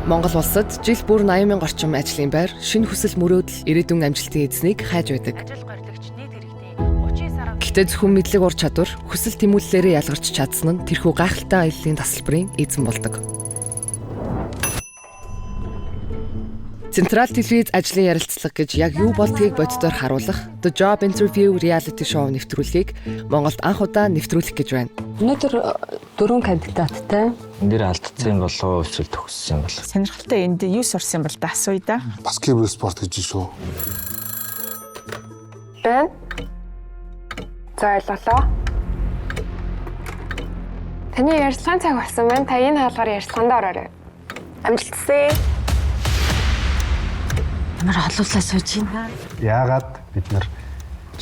Монгол улсад жил бүр 80,000 орчим ажлын байр, шинэ хүсэл мөрөөдөл, ирээдүйн амжилтын эзнийг хайж байдаг. Гэхдээ зөвхөн мэдлэг ур чадвар, хүсэл тэмүүллээрээ ялгарч чадсан нь тэрхүү гайхалтай аяллаа тасалбарын эзэн болдог. Централ телевиз ажлын ярилцлага гэж яг юу болдгийг боддоор харуулах The Job Interview reality show нэвтрүүлгийг Монголд анх удаа нэвтрүүлэх гэж байна. Өнөөдөр 4 кандидаттай. Энд дээр алдсан болов эсвэл төгссөн болов. Сонирхолтой энд юу сурсан бол да асууя да. Баскетбол спорт гэж шүү. Бэн. За ойлголоо. Таны ярилцлагын цаг болсон байна. Та энэ хаалгаар ярилцлаганд ороорой. Амжилтсаа. Ямар халуулаа сууж байна. Яагаад бид нар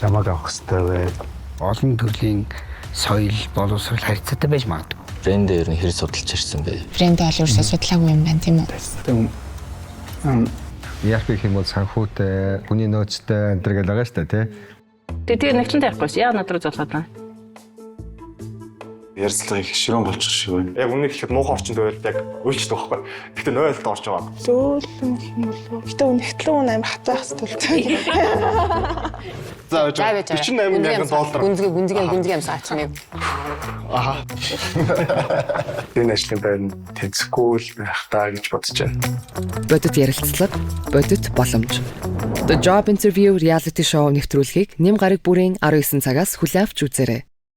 чамааг авах хэрэгтэй вэ? Олон төрлийн соёл, боловсрол харьцаатай байж магадгүй. Брэндээр нь хэр судалж ирсэн бэ? Брэнд бол ерөөсөө судлаагүй юм байна тийм үү? Ярих гэх юм бол санхүүтэй, хүний нөөцтэй энэ төр гэл байгаа шүү дээ, тий. Тэгээ нэгтлэн тарихгүйс яа над руу залгаад байна. Ярилцлагыг ширүүн болчих шиг байна. Яг үнэ гэхэд муухай орчинд байвал яг үйлчлдэг байхгүй. Гэхдээ нойлд орж байгаа. Зөөлөн юм болов. Гэтэ үнэхтлэн амар хатаах хэрэгтэй. За 48,000 доллар. Гүнзгий амсаач нэг. Аха. Энэ ажлын байранд тэнцэхгүй л байх таа гэж бодож байна. Бодит ярилцлага, бодит боломж. The Job Interview reality show нэвтрүүлгийг Нэм гараг бүрийн 19 цагаас хүлээн авч үзээрэй.